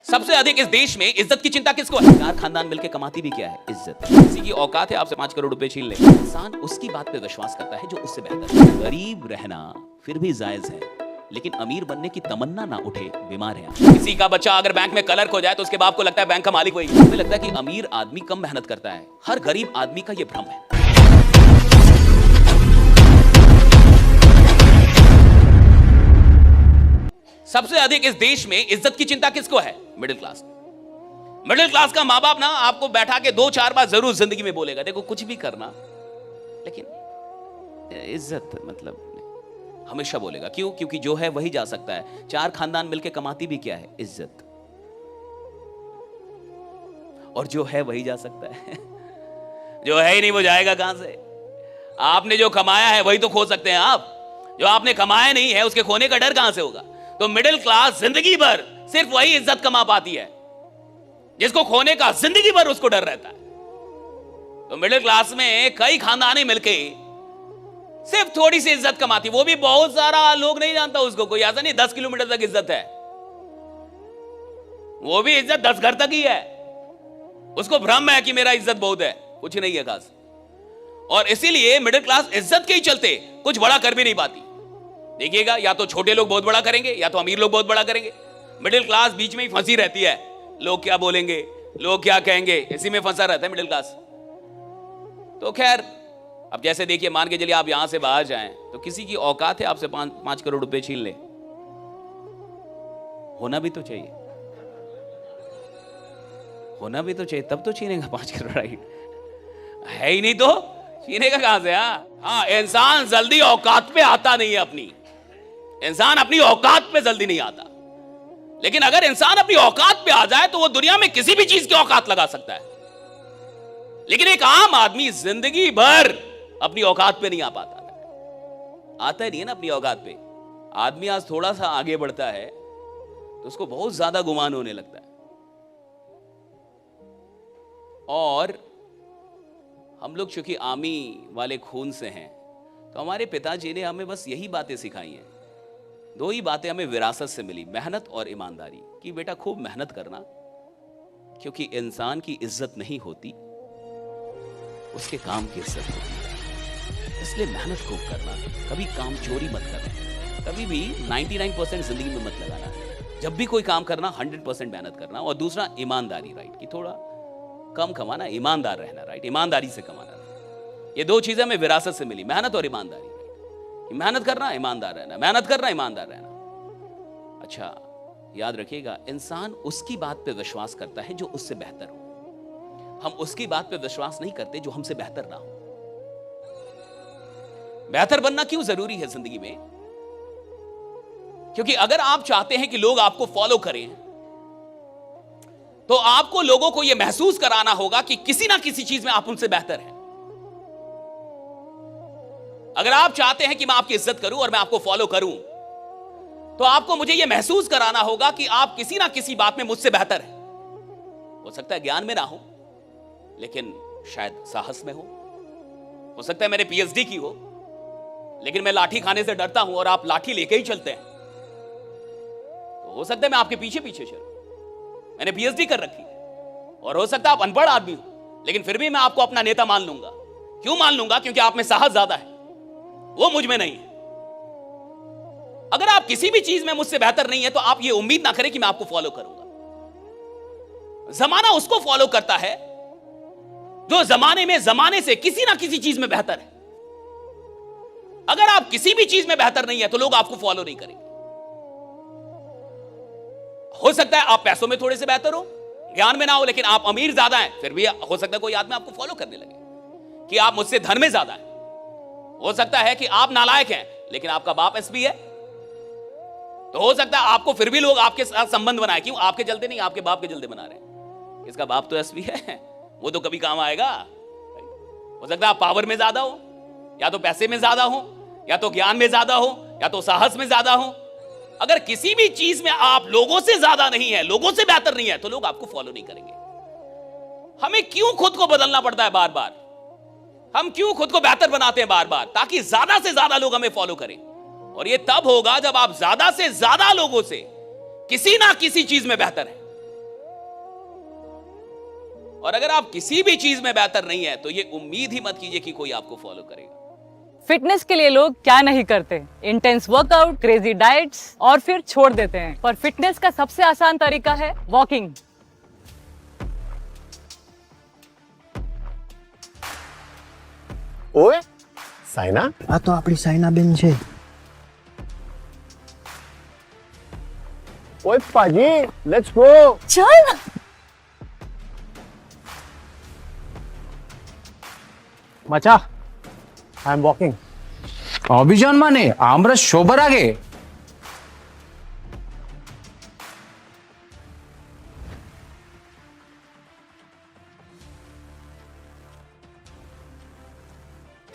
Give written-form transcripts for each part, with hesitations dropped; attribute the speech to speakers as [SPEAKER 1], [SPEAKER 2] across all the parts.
[SPEAKER 1] सबसे अधिक इस देश में इज्जत की चिंता किसको है? चार खानदान मिलकर कमाती भी क्या है? इज्जत। किसी की औकात है आपसे 5 करोड़ रुपए छीन ले, इंसान उसकी बात पे विश्वास करता है जो उससे बेहतर है। गरीब रहना फिर भी जायज है, लेकिन अमीर बनने की तमन्ना ना उठे, बीमार है। किसी का बच्चा अगर बैंक में क्लर्क हो जाए तो उसके बाप को लगता है बैंक का मालिक वही है। हमें लगता है कि अमीर आदमी कम मेहनत करता है। हर गरीब आदमी का यह भ्रम है। सबसे अधिक इस देश में इज्जत की चिंता किसको है? Middle class. मिडिल क्लास का माँ बाप ना आपको बैठा के 2-4 बार जरूर जिंदगी में बोलेगा, देखो कुछ भी करना लेकिन इज्जत मतलब हमेशा बोलेगा। क्यों? क्योंकि जो है वही जा सकता है। 4 खानदान मिलके कमाती भी क्या है? इज्जत। और जो है वही जा सकता है। जो है ही नहीं वो जाएगा कहां से? आपने जो कमाया है वही तो खो सकते हैं आप। जो आपने कमाया नहीं है उसके खोने का डर कहां से होगा? तो मिडिल क्लास जिंदगी भर सिर्फ वही इज्जत कमा पाती है जिसको खोने का जिंदगी भर उसको डर रहता है। तो मिडिल क्लास में कई खानदानें मिलके सिर्फ थोड़ी सी इज्जत कमाती, वो भी बहुत सारा लोग नहीं जानता उसको। कोई ऐसा नहीं 10 किलोमीटर तक इज्जत है, वो भी इज्जत 10 घर तक ही है। उसको भ्रम है कि मेरा इज्जत बहुत है, कुछ नहीं है खास। और इसीलिए मिडिल क्लास इज्जत के ही चलते कुछ बड़ा कर भी नहीं पाती। देखिएगा, या तो छोटे लोग बहुत बड़ा करेंगे या तो अमीर लोग बहुत बड़ा करेंगे। मिडिल क्लास बीच में ही फंसी रहती है। लोग क्या बोलेंगे, लोग क्या कहेंगे, इसी में फंसा रहता है मिडिल क्लास। तो खैर, अब जैसे देखिए, मान के चलिए आप यहां से बाहर जाएं तो किसी की औकात है आपसे 5 करोड़ रुपए छीन ले, होना भी तो चाहिए, होना भी तो चाहिए, तब तो छीनेगा 5 करोड़। राइट है ही नहीं तो छीनेगा कहां से? हाँ, इंसान जल्दी औकात पे आता नहीं है अपनी। इंसान अपनी औकात पे जल्दी नहीं आता, लेकिन अगर इंसान अपनी औकात पे आ जाए तो वो दुनिया में किसी भी चीज की औकात लगा सकता है। लेकिन एक आम आदमी जिंदगी भर अपनी औकात पे नहीं आ पाता। आता ही नहीं है ना अपनी औकात पे। आदमी आज थोड़ा सा आगे बढ़ता है तो उसको बहुत ज्यादा गुमान होने लगता है। और हम लोग चूंकि आर्मी वाले खून से हैं तो हमारे पिताजी ने हमें बस यही बातें सिखाई हैं। 2 ही बातें हमें विरासत से मिली, मेहनत और ईमानदारी। कि बेटा खूब मेहनत करना, क्योंकि इंसान की इज्जत नहीं होती, उसके काम की इज्जत होती है। इसलिए मेहनत खूब करना, कभी काम चोरी मत करना, कभी भी 99% जिंदगी में मत लगाना। जब भी कोई काम करना 100% मेहनत करना। और दूसरा ईमानदारी, राइट, कि थोड़ा कम कमाना, ईमानदार रहना, राइट, ईमानदारी से कमाना। ये 2 चीजें हमें विरासत से मिली, मेहनत और ईमानदारी। मेहनत करना, ईमानदार रहना, मेहनत करना, ईमानदार रहना। अच्छा याद रखिएगा, इंसान उसकी बात पे विश्वास करता है जो उससे बेहतर हो। हम उसकी बात पे विश्वास नहीं करते जो हमसे बेहतर ना हो। बेहतर बनना क्यों जरूरी है जिंदगी में? क्योंकि अगर आप चाहते हैं कि लोग आपको फॉलो करें तो आपको लोगों को यह महसूस कराना होगा कि किसी ना किसी चीज में आप उनसे बेहतर हैं। अगर आप चाहते हैं कि मैं आपकी इज्जत करूं और मैं आपको फॉलो करूं तो आपको मुझे यह महसूस कराना होगा कि आप किसी ना किसी बात में मुझसे बेहतर हैं। हो सकता है ज्ञान में ना हो, लेकिन शायद साहस में हो सकता है मैंने पीएचडी की हो, लेकिन मैं लाठी खाने से डरता हूं और आप लाठी लेके ही चलते हैं। तो हो सकता है मैं आपके पीछे पीछे चलूं, मैंने पीएचडी कर रखी है। और हो सकता है आप अनपढ़ आदमी हो, लेकिन फिर भी मैं आपको अपना नेता मान लूंगा। क्यों मान लूंगा? क्योंकि आप में साहस ज्यादा है, वो मुझ में नहीं है। अगर आप किसी भी चीज में मुझसे बेहतर नहीं है तो आप ये उम्मीद ना करें कि मैं आपको फॉलो करूंगा। जमाना उसको फॉलो करता है जो जमाने में जमाने से किसी ना किसी चीज में बेहतर है। अगर आप किसी भी चीज में बेहतर नहीं है तो लोग आपको फॉलो नहीं करेंगे। हो सकता है आप पैसों में थोड़े से बेहतर हो, ज्ञान में ना हो, लेकिन आप अमीर ज्यादा हैं, फिर भी हो सकता है कोई आदमी आपको फॉलो करने लगे। कि आप मुझसे धन में ज्यादा हैं, हो सकता है कि आप नालायक हैं लेकिन आपका बाप एसपी है, तो हो सकता है आपको फिर भी लोग आपके साथ संबंध बनाए। क्यों? आपके चलते नहीं, आपके बाप के चलते बना रहे हैं। इसका बाप तो एसपी है, वो तो कभी काम आएगा। हो सकता है आप पावर में ज्यादा हो, या तो पैसे में ज्यादा हो, या तो ज्ञान में ज्यादा हो, या तो साहस में ज्यादा हो। अगर किसी भी चीज में आप लोगों से ज्यादा नहीं है, लोगों से बेहतर नहीं है, तो लोग आपको फॉलो नहीं करेंगे। हमें क्यों खुद को बदलना पड़ता है बार बार? हम क्यों खुद को बेहतर बनाते हैं बार बार? ताकि ज्यादा से ज्यादा लोग हमें फॉलो करें। और ये तब होगा जब आप ज्यादा से ज्यादा लोगों से किसी ना किसी चीज में बेहतर है। और अगर आप किसी भी चीज में बेहतर नहीं है तो ये उम्मीद ही मत कीजिए कि कोई आपको फॉलो करेगा।
[SPEAKER 2] फिटनेस के लिए लोग क्या नहीं करते, इंटेंस वर्कआउट, क्रेजी डाइट्स और फिर छोड़ देते हैं। पर फिटनेस का सबसे आसान तरीका है वॉकिंग।
[SPEAKER 3] ओए साइना,
[SPEAKER 4] આ તો આપણી સાયનાબેન છે.
[SPEAKER 3] ओए पाजी, लेट्स गो.
[SPEAKER 2] चल
[SPEAKER 3] मचा, आई एम वॉकिंग.
[SPEAKER 4] অভিযান মানে আমরা সবার আগে.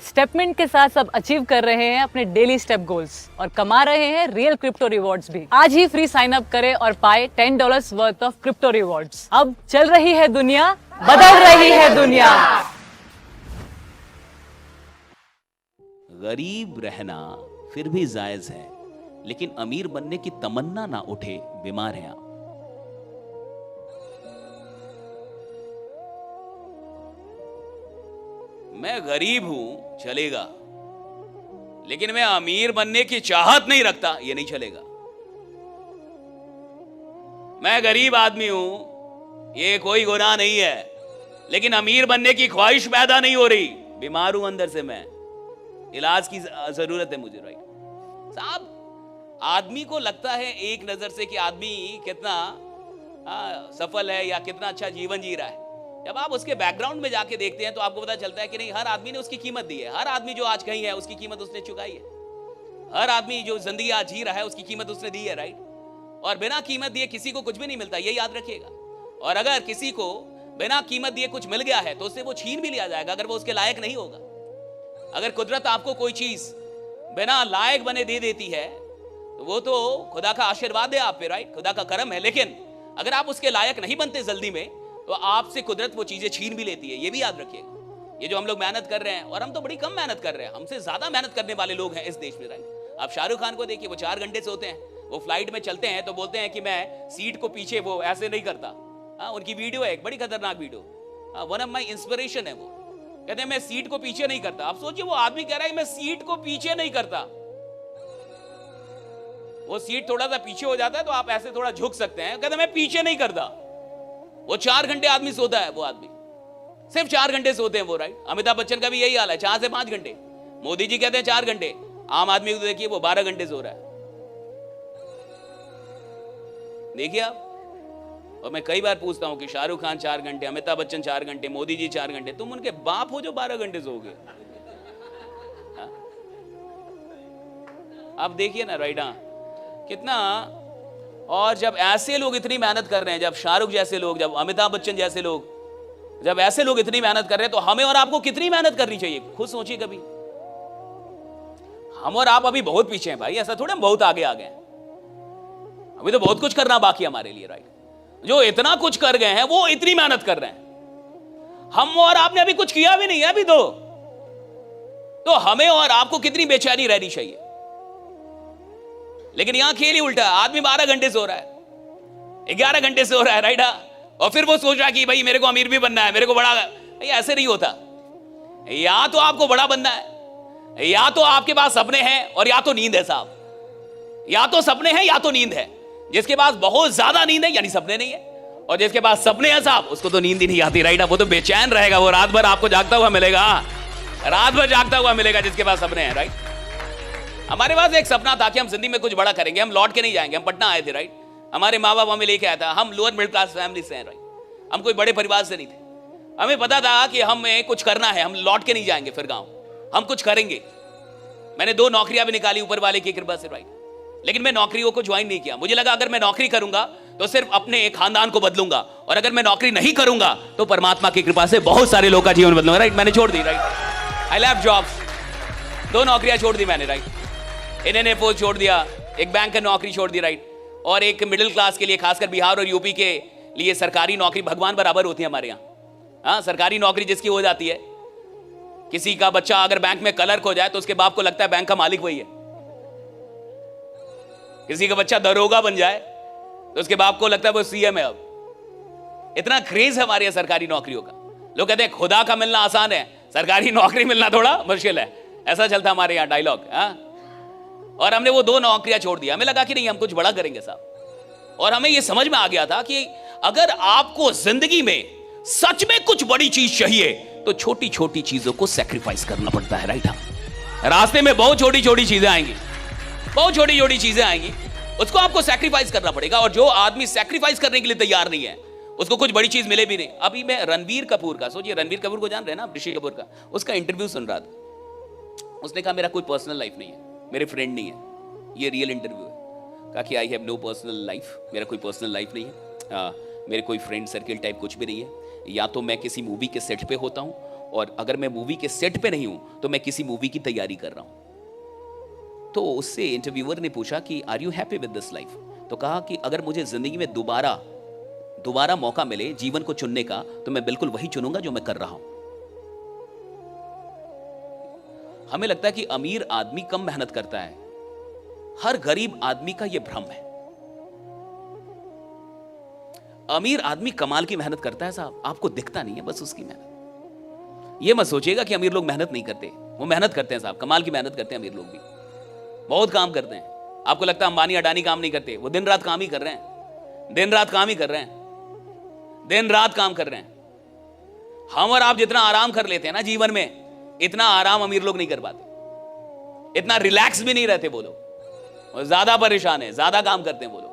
[SPEAKER 2] स्टेपमेंट के साथ सब अचीव कर रहे हैं अपने डेली स्टेप गोल्स और कमा रहे हैं रियल क्रिप्टो रिवॉर्ड्स भी। आज ही फ्री साइन अप करें और पाए $10 वर्थ ऑफ क्रिप्टो रिवॉर्ड्स। अब चल रही है दुनिया, बदल रही है दुनिया।
[SPEAKER 1] गरीब रहना फिर भी जायज है, लेकिन अमीर बनने की तमन्ना ना उठे, बीमार हैं आप। मैं गरीब हूं चलेगा, लेकिन मैं अमीर बनने की चाहत नहीं रखता, ये नहीं चलेगा। मैं गरीब आदमी हूं, ये कोई गुनाह नहीं है, लेकिन अमीर बनने की ख्वाहिश पैदा नहीं हो रही, बीमार हूं अंदर से, मैं इलाज की जरूरत है मुझे। राइट साहब, आदमी को लगता है एक नजर से कि आदमी कितना सफल है या कितना अच्छा जीवन जी रहा है। जब आप उसके बैकग्राउंड में जाके देखते हैं तो आपको पता चलता है कि नहीं, हर आदमी ने उसकी कीमत दी है। हर आदमी जो आज कहीं है उसकी कीमत उसने चुकाई है। हर आदमी जो जिंदगी आज जी रहा है उसकी कीमत उसने दी है। राइट, और बिना कीमत दिए किसी को कुछ भी नहीं मिलता, ये याद रखिएगा। और अगर किसी को बिना कीमत दिए कुछ मिल गया है तो उससे वो छीन भी लिया जाएगा अगर वो उसके लायक नहीं होगा। अगर कुदरत आपको कोई चीज बिना लायक बने दे देती है तो वो तो खुदा का आशीर्वाद है आप पे। राइट, खुदा का करम है। लेकिन अगर आप उसके लायक नहीं बनते जल्दी में तो आपसे कुदरत वो चीजें छीन भी लेती है, ये भी याद रखिएगा। ये जो हम लोग मेहनत कर रहे हैं, और हम तो बड़ी कम मेहनत कर रहे हैं, हमसे ज्यादा मेहनत करने वाले लोग हैं इस देश में। राइट, आप शाहरुख खान को देखिए, वो 4 घंटे से होते हैं, वो फ्लाइट में चलते हैं तो बोलते हैं कि मैं सीट को पीछे वो ऐसे नहीं करता। उनकी वीडियो है, एक बड़ी खतरनाक video, one of my inspiration है। वो कहते हैं मैं सीट को पीछे नहीं करता। आप सोचिए, वो आदमी कह रहा है मैं सीट को पीछे नहीं करता। वो सीट थोड़ा सा पीछे हो जाता है तो आप ऐसे थोड़ा झुक सकते हैं, कहते मैं पीछे नहीं करता। वो 4 घंटे आदमी सोता है, वो आदमी सिर्फ 4 घंटे सोते हैं वो। राइट, अमिताभ बच्चन का भी यही हाल है, 4 से 5 घंटे। मोदी जी कहते हैं 4 घंटे, आम आदमी को देखिए वो 12 घंटे सो रहा है। देखिए आप, और मैं कई बार पूछता हूं कि शाहरुख खान 4 घंटे, अमिताभ बच्चन 4 घंटे, मोदी जी 4 घंटे, तुम उनके बाप हो जो 12 घंटे सोओगे? आप देखिए ना। राइट, कितना। और जब ऐसे लोग इतनी मेहनत कर रहे हैं, जब शाहरुख जैसे लोग, जब अमिताभ बच्चन जैसे लोग, जब ऐसे लोग इतनी मेहनत कर रहे हैं तो हमें और आपको कितनी मेहनत करनी चाहिए? खुद सोचिए कभी। हम और आप अभी बहुत पीछे हैं भाई, ऐसा थोड़ा हम बहुत आगे आ गए हैं। अभी तो बहुत कुछ करना बाकी हमारे लिए। राइट, जो इतना कुछ कर गए हैं वो इतनी मेहनत कर रहे हैं, हम और आपने अभी कुछ किया भी नहीं है अभी तो हमें और आपको कितनी बेचैनी रहनी चाहिए। लेकिन यहां खेल ही उल्टा, आदमी 12 घंटे सो रहा है, 11 घंटे सो रहा है। राइट, और फिर वो सोच रहा है कि भाई मेरे को अमीर भी बनना है, मेरे को बड़ा। ऐसे नहीं होता। या तो आपको बड़ा बनना है, या तो आपके पास सपने हैं, और या तो नींद है साहब। या तो सपने हैं या तो नींद है। जिसके पास बहुत ज्यादा नींद है यानी सपने नहीं है, और जिसके पास सपने हैं साहब उसको तो नींद ही नहीं आती। राइट, वो तो बेचैन रहेगा, वो रात भर आपको जागता हुआ मिलेगा, रात भर जागता हुआ मिलेगा जिसके पास सपने हैं। राइट, हमारे पास एक सपना था कि हम जिंदगी में कुछ बड़ा करेंगे, हम लौट के नहीं जाएंगे। हम पटना आए थे। राइट, हमारे माँ बाप हमें लेके आया था, हम लोअर मिडिल क्लास फैमिली से हैं। राइट, हम कोई बड़े परिवार से नहीं थे। हमें पता था कि हमें कुछ करना है, हम लौट के नहीं जाएंगे फिर गाँव, हम कुछ करेंगे। मैंने 2 नौकरियां भी निकाली ऊपर वाले की कृपा से। राइट, लेकिन मैं नौकरियों को ज्वाइन नहीं किया। मुझे लगा अगर मैं नौकरी करूंगा तो सिर्फ अपने खानदान को बदलूंगा, और अगर मैं नौकरी नहीं करूंगा तो परमात्मा की कृपा से बहुत सारे लोगों का जीवन बदलूंगा। राइट, मैंने छोड़ दी। राइट, आई लेफ्ट जॉब्स, 2 नौकरियां छोड़ दी मैंने। राइट, NNFO छोड़ दिया, एक बैंक का नौकरी छोड़ दी। राइट, और एक मिडिल क्लास के लिए, खासकर बिहार और यूपी के लिए सरकारी नौकरी भगवान बराबर होती है हमारे यहाँ। हाँ, सरकारी नौकरी जिसकी हो जाती है, किसी का बच्चा अगर बैंक में क्लर्क हो जाए तो उसके बाप को लगता है बैंक का मालिक वही है। किसी का बच्चा दरोगा बन जाए तो उसके बाप को लगता है वो CM है। अब इतना क्रेज है हमारे यहाँ सरकारी नौकरियों का। लोग कहते हैं खुदा का मिलना आसान है, सरकारी नौकरी मिलना थोड़ा मुश्किल है। ऐसा चलता हमारे यहाँ डायलॉग। और हमने वो 2 नौकरियां छोड़ दिया। हमें लगा कि नहीं, हम कुछ बड़ा करेंगे साहब। और हमें ये समझ में आ गया था कि अगर आपको जिंदगी में सच में कुछ बड़ी चीज चाहिए तो छोटी छोटी चीजों को सैक्रिफाइस करना पड़ता है। राइट। रास्ते में बहुत छोटी छोटी चीजें आएंगी, बहुत छोटी छोटी चीजें आएंगी, उसको आपको सैक्रिफाइस करना पड़ेगा। और जो आदमी सैक्रिफाइस करने के लिए तैयार नहीं है उसको कुछ बड़ी चीज मिले भी नहीं। अभी मैं रणबीर कपूर का, सोचिए रणबीर कपूर को जान रहे हैं ना, ऋषि कपूर का, उसका इंटरव्यू सुन रहा था। उसने कहा मेरा कोई पर्सनल लाइफ नहीं है, मेरे फ्रेंड नहीं है, ये रियल इंटरव्यू है। कहा कि I have no personal life, मेरा कोई पर्सनल लाइफ नहीं है, मेरे कोई फ्रेंड सर्किल टाइप कुछ भी नहीं है। या तो मैं किसी मूवी के सेट पे होता हूं, और अगर मैं मूवी के सेट पे नहीं हूं तो मैं किसी मूवी की तैयारी कर रहा हूं। तो उससे इंटरव्यूअर ने पूछा कि are you happy with this life? तो कहा कि अगर मुझे जिंदगी में दोबारा मौका मिले जीवन को चुनने का तो मैं बिल्कुल वही चुनूंगा जो मैं कर रहा हूं। हमें लगता है कि अमीर आदमी कम मेहनत करता है, हर गरीब आदमी का यह भ्रम है। अमीर आदमी कमाल की मेहनत करता है साहब, आपको दिखता नहीं है बस उसकी मेहनत। यह मत सोचिएगा कि अमीर लोग मेहनत नहीं करते, वो मेहनत करते हैं साहब, कमाल की मेहनत करते हैं अमीर लोग भी, बहुत काम करते हैं। आपको लगता है अंबानी अडानी काम नहीं करते, वो दिन रात काम ही कर रहे हैं, दिन रात काम ही कर रहे हैं, दिन रात काम कर रहे हैं। हम और आप जितना आराम कर लेते हैं ना जीवन में, इतना आराम अमीर लोग नहीं कर पाते, इतना रिलैक्स भी नहीं रहते वो लोग, ज्यादा परेशान है, ज्यादा काम करते हैं वो लोग।